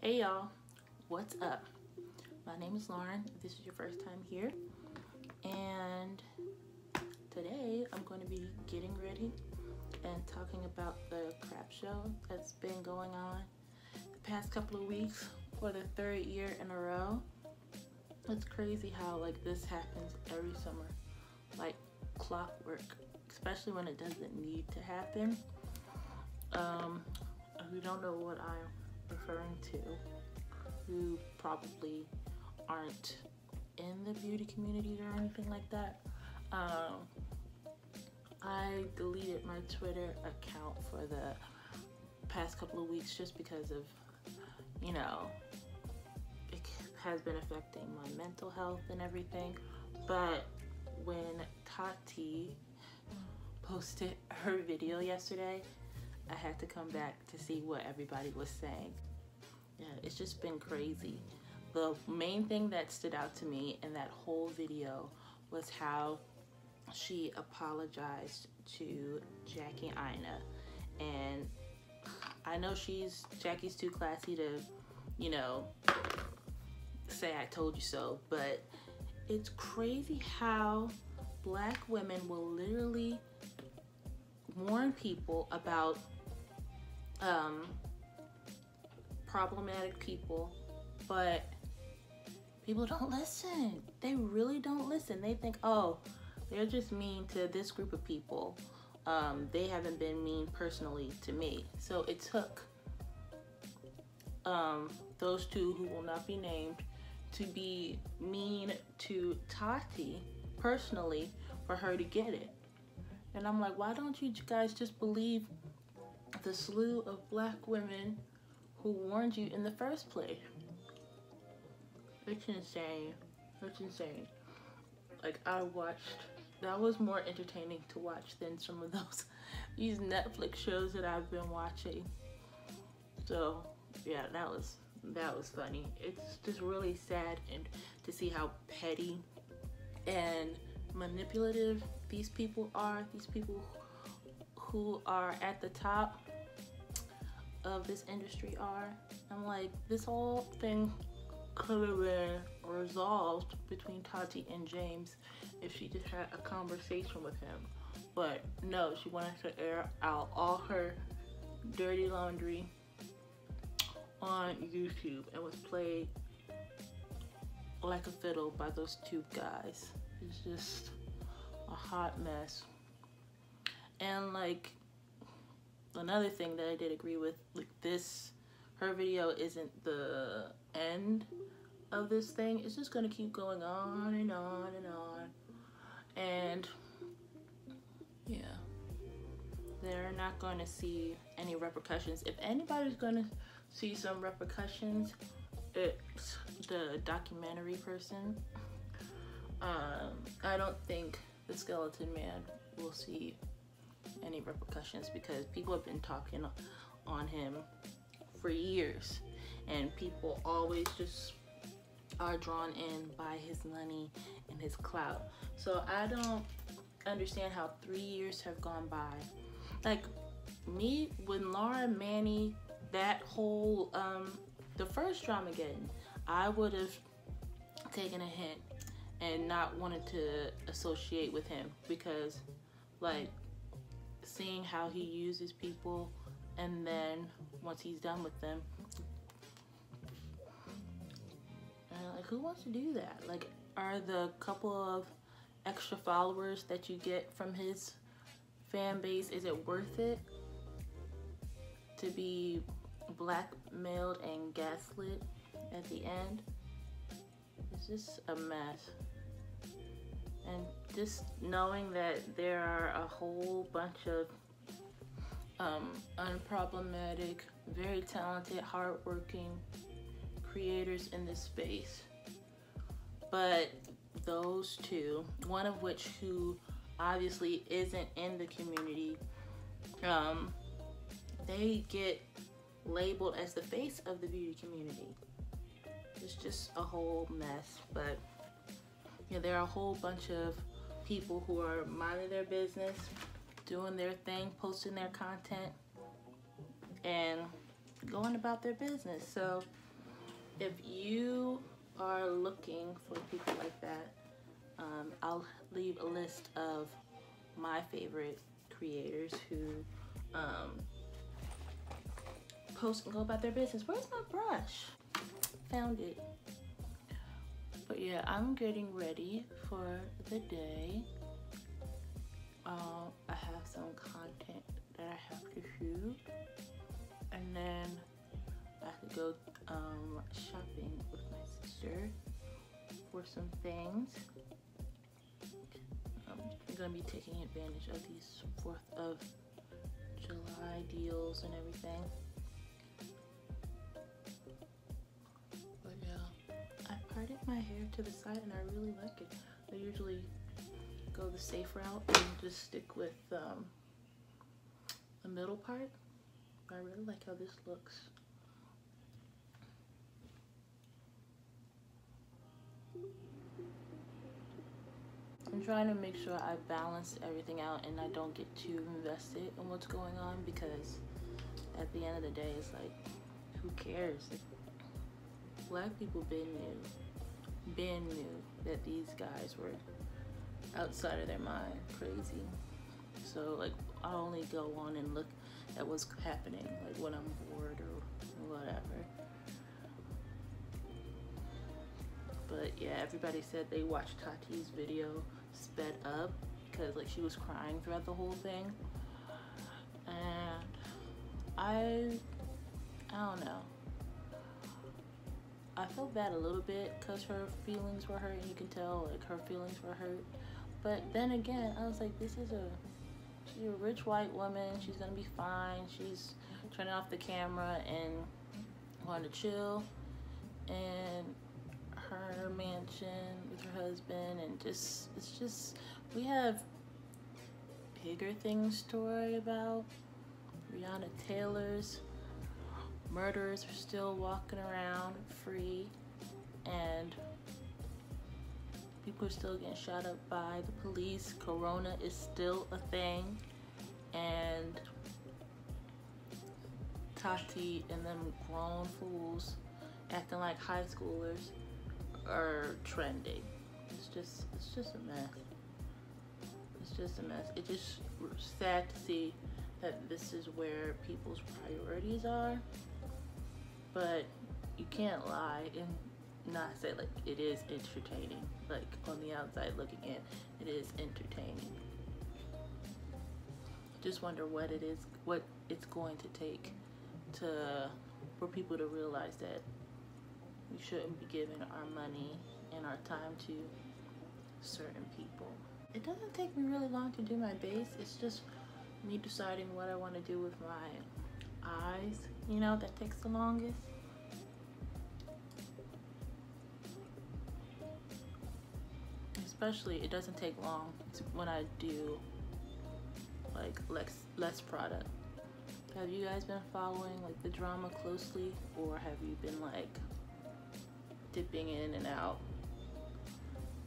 Hey y'all, what's up? My name is Lauryne. If this is your first time here, and today I'm going to be getting ready and talking about the crap show that's been going on the past couple of weeks for the third year in a row. It's crazy how this happens every summer, like clockwork, especially when it doesn't need to happen. If you don't know what I'm referring to, who probably aren't in the beauty community or anything like that, I deleted my Twitter account for the past couple of weeks just because of, it has been affecting my mental health and everything. But when Tati posted her video yesterday, I had to come back to see what everybody was saying. Yeah, it's just been crazy. The main thing that stood out to me in that whole video was how she apologized to Jackie Aina. And I know Jackie's too classy to, say I told you so, but it's crazy how Black women will literally warn people about problematic people, but people don't listen. They really don't listen. They think, oh, they're just mean to this group of people. They haven't been mean personally to me. So it took those two who will not be named to be mean to Tati personally for her to get it. And I'm like, why don't you guys just believe the slew of Black women who warned you in the first place? It's insane. It's insane. That was more entertaining to watch than some of these Netflix shows that I've been watching. So yeah, that was funny. It's just really sad and to see how petty and manipulative these people are. These people who are at the top of this industry are. I'm like, this whole thing could have been resolved between Tati and James if she just had a conversation with him. But no, she wanted to air out all her dirty laundry on YouTube and was played like a fiddle by those two guys. It's just a hot mess. And another thing that I did agree with, her video isn't the end of this thing. It's just gonna keep going on and on and on. And yeah, they're not gonna see any repercussions. If anybody's gonna see some repercussions, it's the documentary person. I don't think the Skeleton Man will see any repercussions because people have been talking on him for years, and people always just are drawn in by his money and his clout. So I don't understand how 3 years have gone by. Me, when Laura and Manny, that whole the first Dramageddon, I would have taken a hint and not wanted to associate with him because seeing how he uses people, and then once he's done with them, who wants to do that? Are the couple of extra followers that you get from his fan base, is it worth it to be blackmailed and gaslit at the end? It's just a mess. And just knowing that there are a whole bunch of unproblematic, very talented, hardworking creators in this space, but those two, one of which who obviously isn't in the community, they get labeled as the face of the beauty community. It's just a whole mess. But yeah, there are a whole bunch of people who are minding their business, doing their thing, posting their content, and going about their business. So if you are looking for people like that, I'll leave a list of my favorite creators who post and go about their business. Where's my brush? Found it. But yeah, I'm getting ready for the day. I have some content that I have to shoot, and then I have to go shopping with my sister for some things. I'm gonna be taking advantage of these 4th of July deals and everything. But yeah, I parted my hair to the side and I really like it. I usually go the safe route and just stick with the middle part. But I really like how this looks. I'm trying to make sure I balance everything out and I don't get too invested in what's going on, because at the end of the day, it's like, who cares? Black people been knew that these guys were outside of their mind, crazy. So like, I only go on and look at what's happening, like when I'm bored or whatever. But yeah, everybody said they watched Tati's video sped up because like she was crying throughout the whole thing, and I don't know. I felt bad a little bit because her feelings were hurt, and you can tell like her feelings were hurt. But then again, I was like, she's a rich white woman. She's gonna be fine. She's turning off the camera and wanting to chill, and her mansion with her husband, and it's just we have bigger things to worry about. Breonna Taylor's murderers are still walking around free, and people are still getting shot up by the police. Corona is still a thing, and Tati and them grown fools acting like high schoolers are trending. It's just a mess. It's just a mess. It's just sad to see that this is where people's priorities are, but you can't lie and not say like it is entertaining. Like on the outside looking in, it is entertaining. Just wonder what it's going to take for people to realize that we shouldn't be giving our money and our time to certain people. It doesn't take me really long to do my base. It's just me deciding what I want to do with my eyes, you know, that takes the longest. Especially, it doesn't take long when I do like less product. Have you guys been following like the drama closely, or have you been like dipping in and out?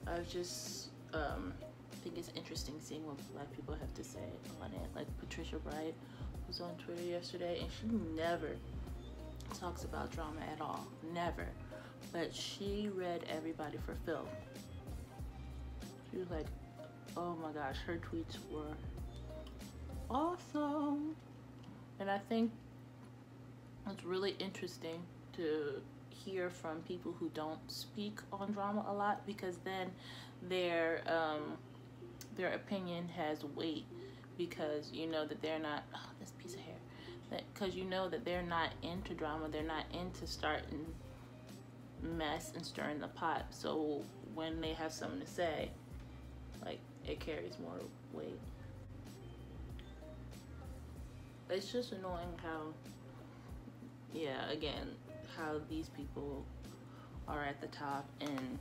I just think it's interesting seeing what Black people have to say on it. Like Patricia Bright was on Twitter yesterday, and she never talks about drama at all, never. But she read everybody for Phil. She was like, oh my gosh, her tweets were awesome. And I think it's really interesting to hear from people who don't speak on drama a lot, because then their opinion has weight, because you know that they're not, oh, this piece of hair, because you know that they're not into drama, they're not into starting mess and stirring the pot. So when they have something to say, like, it carries more weight. It's just annoying how, yeah, again, how these people are at the top, and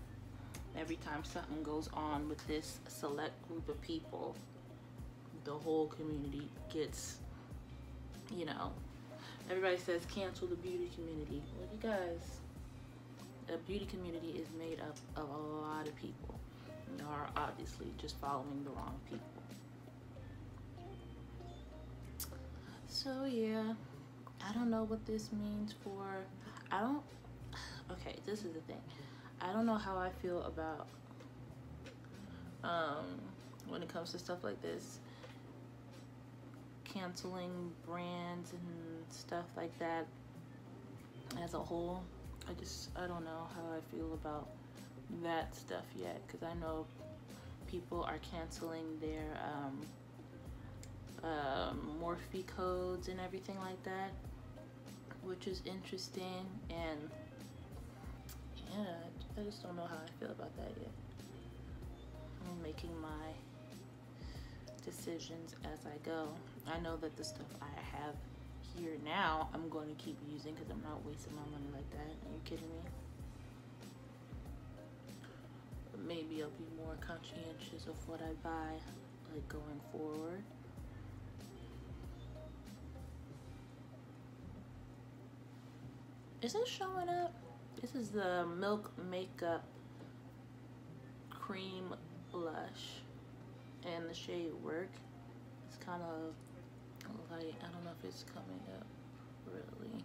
every time something goes on with this select group of people, the whole community gets, you know, everybody says cancel the beauty community. Well, you guys, the beauty community is made up of a lot of people, and they are obviously just following the wrong people. So yeah, I don't know what this means for, okay, okay, this is the thing. I don't know how I feel about when it comes to stuff like this, canceling brands and stuff like that as a whole. I don't know how I feel about that stuff yet, because I know people are canceling their Morphe codes and everything like that, which is interesting. And yeah, I just don't know how I feel about that yet. I'm making my decisions as I go. I know that the stuff I have here now I'm going to keep using, because I'm not wasting my money like that. Are you kidding me? But maybe I'll be more conscientious of what I buy, like, going forward. Is it showing up? This is the Milk Makeup Cream Blush and the shade Work. It's kind of light. I don't know if it's coming up really.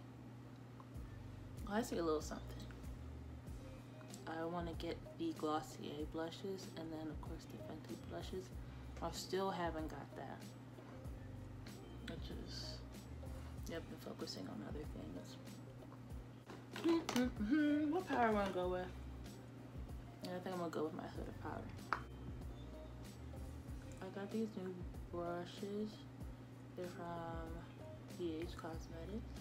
Oh, I see a little something. I want to get the Glossier blushes, and then of course the Fenty blushes. I still haven't got that. Which is, yep, been focusing on other things. What powder I want to go with? Yeah, I think I'm gonna go with my Huda powder. I got these new brushes. They're from PH Cosmetics.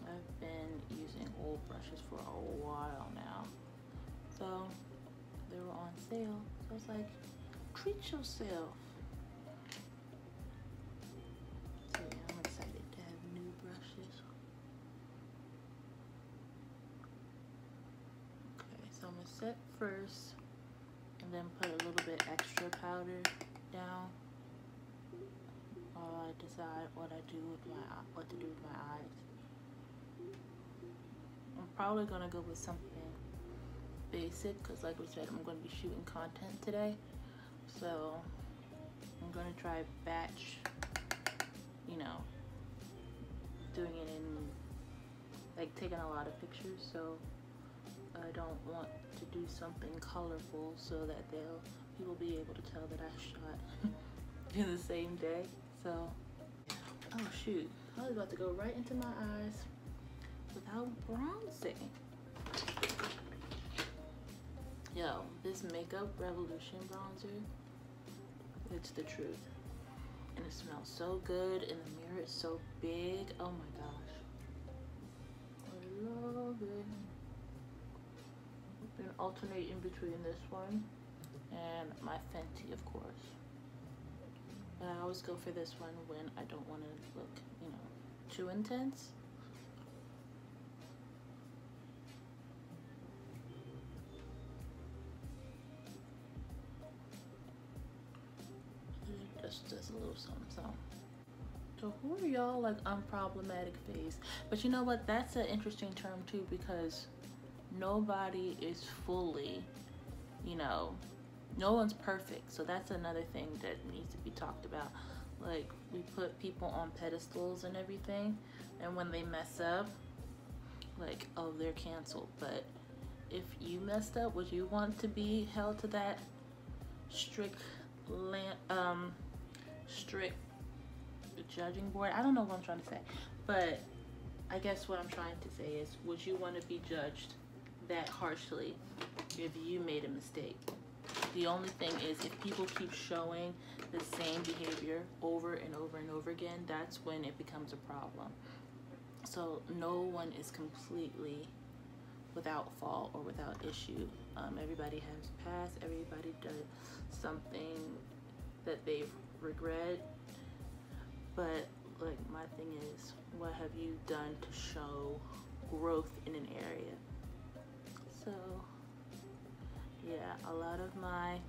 I've been using old brushes for a while now, so they were on sale. So I was like, treat yourself. So yeah, I'm excited to have new brushes. Okay, so I'm gonna set first, and then put a little bit extra powder down while I decide what to do with my eyes. I'm probably gonna go with something basic, because like we said, I'm going to be shooting content today, so I'm going to try batch, you know, doing it in, like, taking a lot of pictures. So I don't want to do something colorful so that people be able to tell that I shot in the same day. So, oh shoot, I was about to go right into my eyes without bronzing. Yo, this Makeup Revolution bronzer, it's the truth. And it smells so good, and the mirror is so big. Oh my gosh. I love it. I've been alternating between this one and my Fenty, of course. But I always go for this one when I don't want to look, you know, too intense. Just a little something. So who are y'all, like, unproblematic face? But you know what? That's an interesting term too, because nobody is fully, you know, no one's perfect. So that's another thing that needs to be talked about. Like, we put people on pedestals and everything, and when they mess up, like, oh, they're canceled. But if you messed up, would you want to be held to that strict judging board? I don't know what I'm trying to say, but I guess what I'm trying to say is, would you want to be judged that harshly if you made a mistake? The only thing is, if people keep showing the same behavior over and over and over again, that's when it becomes a problem. So no one is completely without fault or without issue. Everybody has past, everybody does something that they regret. But, like, my thing is, what have you done to show growth in an area? So yeah, a lot of my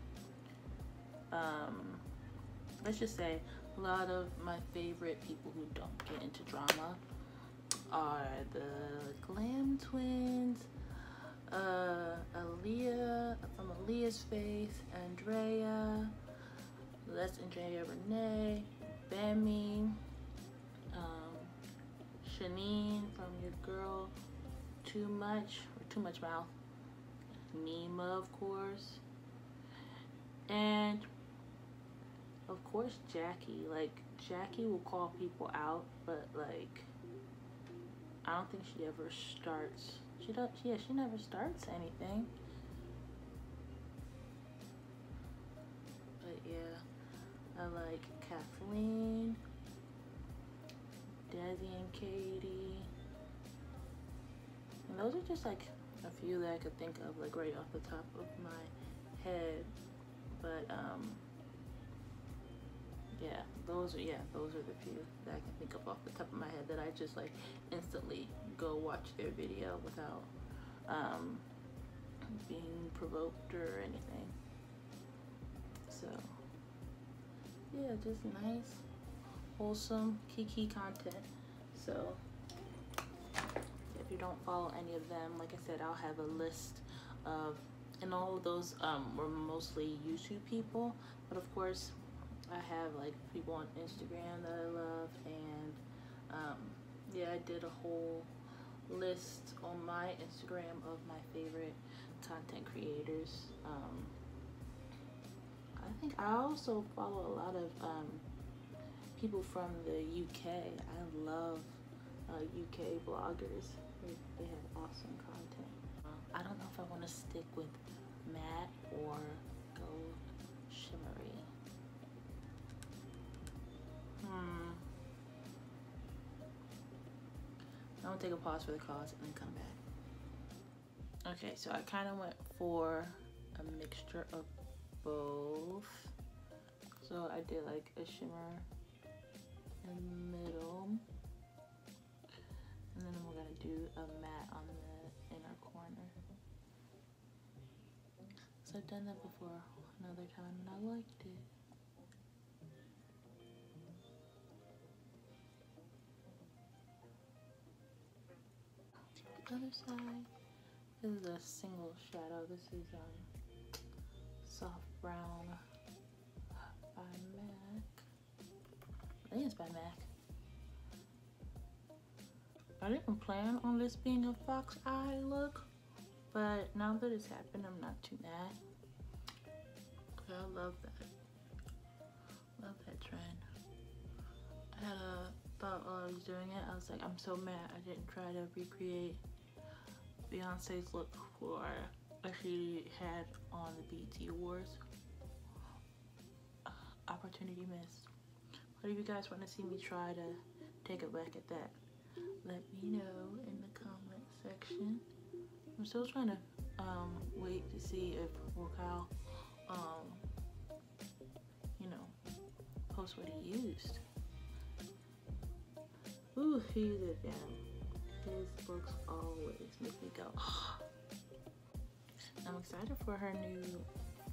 let's just say a lot of my favorite people who don't get into drama are the Glam Twins, Aaliyah from Aaliyah's Face, Andrea, that's Andrea Renee, Bammy, Shanine from your girl too much, or too much mouth. Nima, of course. And of course Jackie. Like, Jackie will call people out, but like, I don't think she ever starts. She never starts anything. But yeah, I like Kathleen, Desi and Katie. And those are just like a few that I could think of, like right off the top of my head. But yeah, those are the few that I can think of off the top of my head that I just like instantly go watch their video without being provoked or anything. So yeah, just nice, wholesome Kiki content. So if you don't follow any of them, like I said, I'll have a list of, and all of those were mostly YouTube people, but of course I have like people on Instagram that I love, and yeah, I did a whole list on my Instagram of my favorite content creators. I think I also follow a lot of people from the UK. I love UK bloggers. They have awesome content. I don't know if I want to stick with matte or go shimmery. I'm gonna take a pause for the cause and then come back. Okay, so I kind of went for a mixture of both. So I did like a shimmer in the middle, and then we're gonna do a matte on the inner corner. So I've done that before another time and I liked it. The other side, this is a single shadow. This is soft brown by MAC. I think it's by MAC. I didn't plan on this being a fox eye look, but now that it's happened, I'm not too mad. I love that. Love that trend. I had a thought while I was doing it. I was like, I'm so mad I didn't try to recreate Beyonce's look that she had on the BET Awards. Opportunity missed. But if you guys want to see me try to take a whack at that, let me know in the comment section. I'm still trying to wait to see if Wakal you know, post what he used. Ooh, he used it down. His books always make me go, oh. I'm excited for her new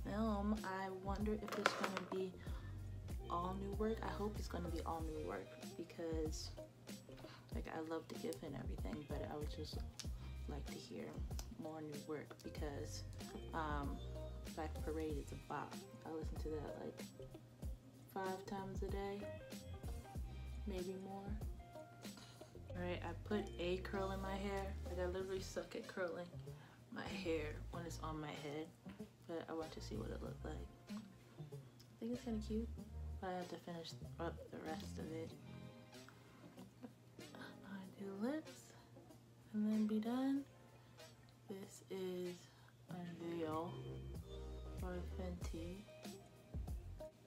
film. I wonder if it's going to be all new work. I hope it's going to be all new work because, like, I love the gift and everything, but I would just like to hear more new work because Black Parade is a bop. I listen to that like 5 times a day, maybe more. Alright, I put a curl in my hair. Like, I literally suck at curling my hair when it's on my head, but I want to see what it looked like. I think it's kind of cute, but I have to finish up the rest of it. I do lips and then be done. This is Unveil by Fenty.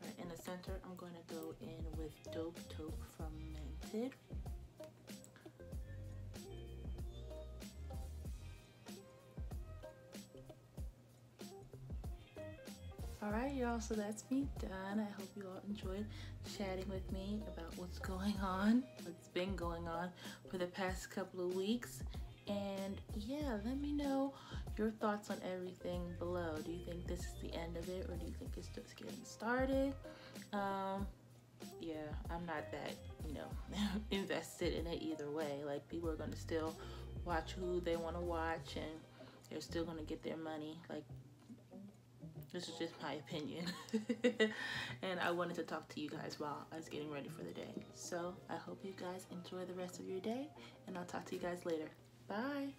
Right, in the center, I'm going to go in with Dope Taupe from Mented. Alright y'all, so that's me done. I hope you all enjoyed chatting with me about what's going on, what's been going on for the past couple of weeks. And yeah, let me know your thoughts on everything below. Do you think this is the end of it, or do you think it's just getting started? Yeah, I'm not that, you know, invested in it either way. Like, people are gonna still watch who they want to watch, and they're still gonna get their money. Like, this is just my opinion. And I wanted to talk to you guys while I was getting ready for the day. So I hope you guys enjoy the rest of your day, and I'll talk to you guys later. Bye.